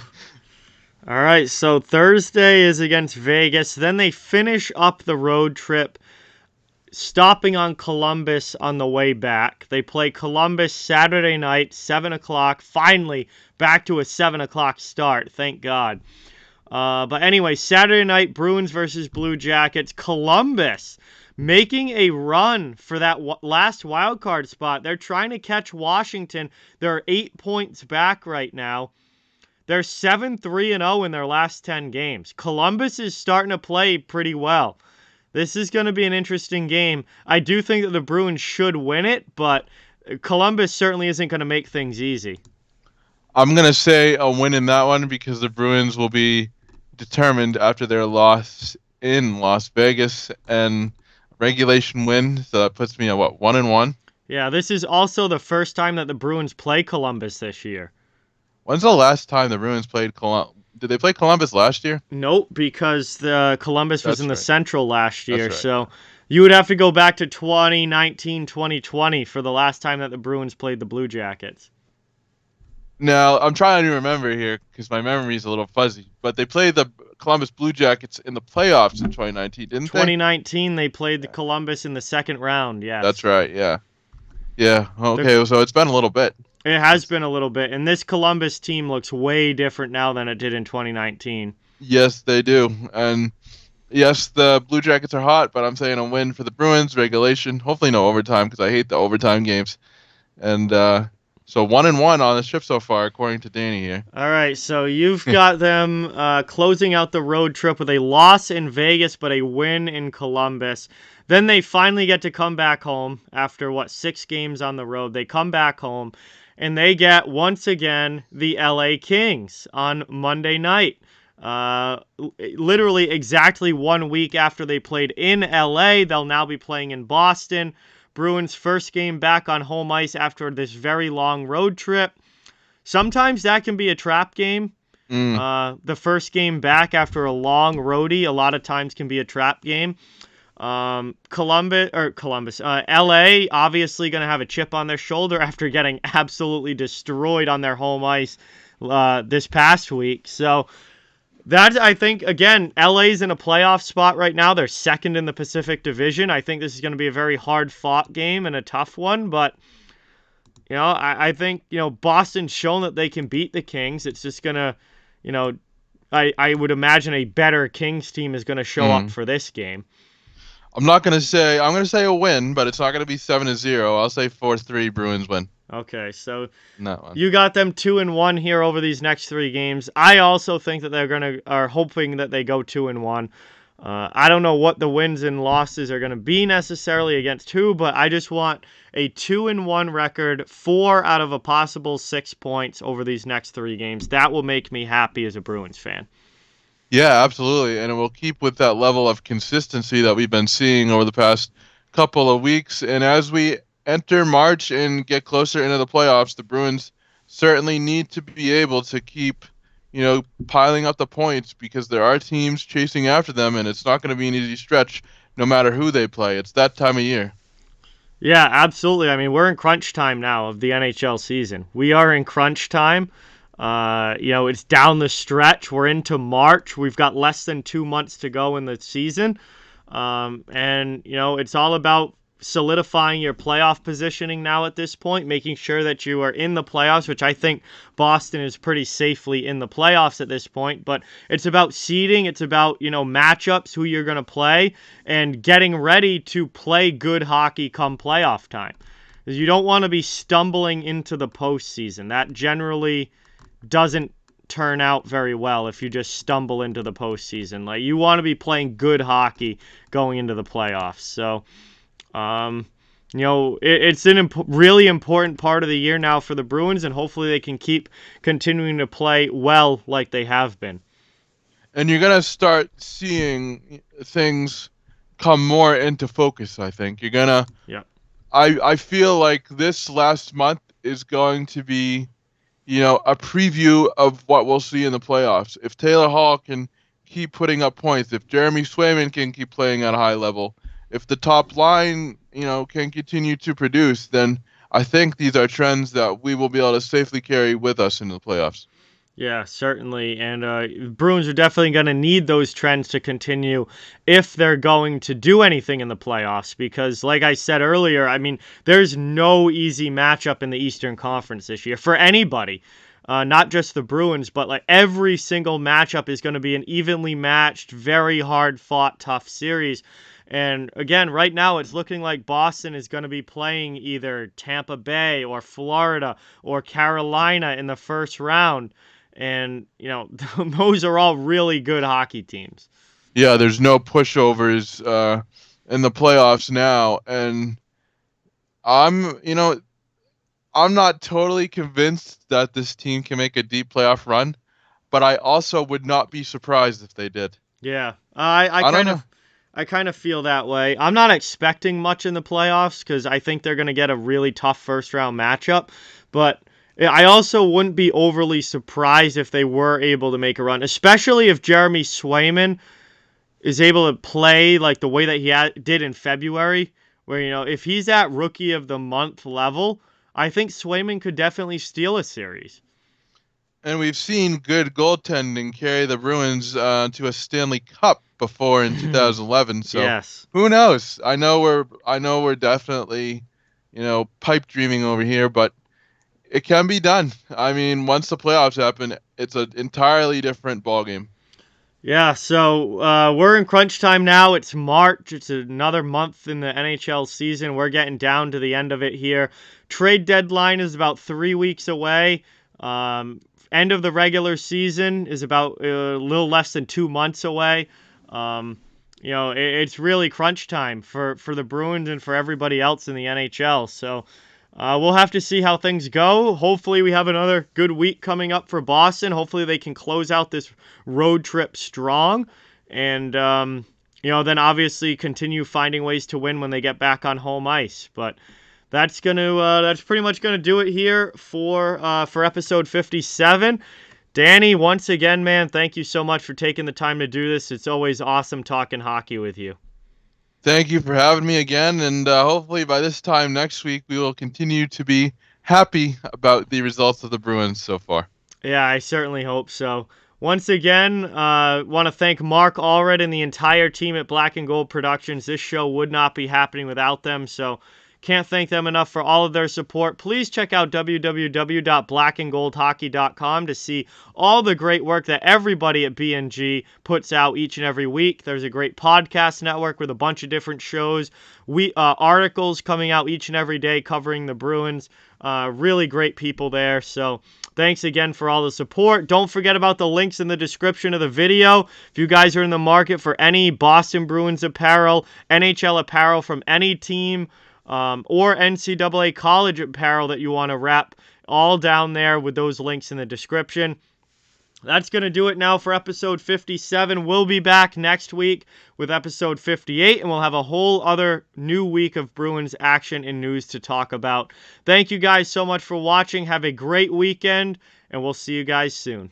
right, so Thursday is against Vegas. Then they finish up the road trip, stopping on Columbus on the way back. They play Columbus Saturday night, 7 o'clock. Finally, back to a 7 o'clock start, thank God. But anyway, Saturday night, Bruins versus Blue Jackets. Columbus making a run for that last wild card spot. They're trying to catch Washington. They're 8 points back right now. They're 7-3-0 in their last 10 games. Columbus is starting to play pretty well. This is going to be an interesting game. I do think that the Bruins should win it, but Columbus certainly isn't going to make things easy. I'm going to say a win in that one because the Bruins will be determined after their loss in Las Vegas and regulation win. So that puts me at 1-1? Yeah, this is also the first time that the Bruins play Columbus this year. When's the last time the Bruins played Columbus? Did they play Columbus last year? Nope, because the Columbus was That's in the right. Central last year. That's right. So you would have to go back to 2019, 2020 for the last time that the Bruins played the Blue Jackets. Now, I'm trying to remember here because my memory is a little fuzzy, but they played the Columbus Blue Jackets in the playoffs in 2019, didn't 2019, they played the Columbus in the second round, yes. That's right, yeah. Yeah, okay, so it's been a little bit. It has been a little bit, and this Columbus team looks way different now than it did in 2019. Yes, they do. And yes, the Blue Jackets are hot, but I'm saying a win for the Bruins, regulation. Hopefully no overtime because I hate the overtime games. And so 1-1 on the trip so far, according to Danny here. All right, so you've got them closing out the road trip with a loss in Vegas, but a win in Columbus. Then they finally get to come back home after, 6 games on the road. They come back home, and they get, once again, the LA Kings on Monday night. Literally exactly 1 week after they played in LA, they'll now be playing in Boston. Bruins' first game back on home ice after this very long road trip. Sometimes that can be a trap game. The first game back after a long roadie, a lot of times can be a trap game. LA obviously going to have a chip on their shoulder after getting absolutely destroyed on their home ice this past week. So That, I think, again, LA's in a playoff spot right now. They're second in the Pacific Division. I think this is going to be a very hard-fought game and a tough one, but I think, Boston's shown that they can beat the Kings. It's just going to, you know, I would imagine a better Kings team is going to show up for this game. I'm going to say a win, but it's not going to be 7-0. I'll say 4-3 Bruins win. Okay, so you got them 2-1 here over these next 3 games. I also think that are hoping that they go 2-1. I don't know what the wins and losses are going to be necessarily against who, but I just want a 2-1 record, 4 out of a possible 6 points over these next 3 games. That will make me happy as a Bruins fan. Yeah, absolutely, and it will keep with that level of consistency that we've been seeing over the past couple of weeks. And as we enter March and get closer into the playoffs, the Bruins certainly need to be able to keep, piling up the points, because there are teams chasing after them, and it's not going to be an easy stretch no matter who they play. It's that time of year. Yeah, absolutely. I mean, we're in crunch time now of the NHL season. We are in crunch time. It's down the stretch. We're into March. We've got less than 2 months to go in the season. It's all about solidifying your playoff positioning now at this point, making sure that you are in the playoffs, which I think Boston is pretty safely in the playoffs at this point. But it's about seeding. It's about, matchups, who you're going to play, and getting ready to play good hockey come playoff time. Because you don't want to be stumbling into the postseason. That generally doesn't turn out very well if you just stumble into the postseason. Like, you want to be playing good hockey going into the playoffs. So, it's a really important part of the year now for the Bruins, and hopefully they can keep continuing to play well like they have been. And you're going to start seeing things come more into focus, I think. You're going to... Yeah. I feel like this last month is going to be, a preview of what we'll see in the playoffs. If Taylor Hall can keep putting up points, if Jeremy Swayman can keep playing at a high level, if the top line, can continue to produce, then I think these are trends that we will be able to safely carry with us into the playoffs. Yeah, certainly. And Bruins are definitely going to need those trends to continue if they're going to do anything in the playoffs. Because, like I said earlier, I mean, there's no easy matchup in the Eastern Conference this year for anybody. Not just the Bruins, but like every single matchup is going to be an evenly matched, very hard-fought, tough series. And again, right now it's looking like Boston is going to be playing either Tampa Bay or Florida or Carolina in the first round. And, those are all really good hockey teams. Yeah, there's no pushovers in the playoffs now. And I'm not totally convinced that this team can make a deep playoff run, but I also would not be surprised if they did. Yeah, I kind of feel that way. I'm not expecting much in the playoffs because I think they're going to get a really tough first round matchup, but I also wouldn't be overly surprised if they were able to make a run, especially if Jeremy Swayman is able to play like the way that he did in February, where, if he's at Rookie of the Month level, I think Swayman could definitely steal a series. And we've seen good goaltending carry the Bruins to a Stanley Cup before in 2011. So yes. Who knows? I know we're definitely, pipe dreaming over here, but it can be done. I mean, once the playoffs happen, it's an entirely different ballgame. Yeah, so we're in crunch time now. It's March. It's another month in the NHL season. We're getting down to the end of it here. Trade deadline is about 3 weeks away. End of the regular season is about a little less than 2 months away. It's really crunch time for the Bruins and for everybody else in the NHL. So we'll have to see how things go. Hopefully we have another good week coming up for Boston. Hopefully they can close out this road trip strong. And, then obviously continue finding ways to win when they get back on home ice. But that's pretty much gonna do it here for episode 57. Danny, once again, man, thank you so much for taking the time to do this. It's always awesome talking hockey with you. Thank you for having me again, and hopefully by this time next week we will continue to be happy about the results of the Bruins so far. Yeah, I certainly hope so. Once again, want to thank Mark Allred and the entire team at Black and Gold Productions. This show would not be happening without them, so can't thank them enough for all of their support. Please check out www.blackandgoldhockey.com to see all the great work that everybody at BNG puts out each and every week. There's a great podcast network with a bunch of different shows, articles coming out each and every day covering the Bruins. Really great people there, so thanks again for all the support. Don't forget about the links in the description of the video. If you guys are in the market for any Boston Bruins apparel, NHL apparel from any team, or NCAA college apparel that you want to rep, all down there with those links in the description. That's going to do it now for episode 57. We'll be back next week with episode 58, and we'll have a whole other new week of Bruins action and news to talk about. Thank you guys so much for watching. Have a great weekend, and we'll see you guys soon.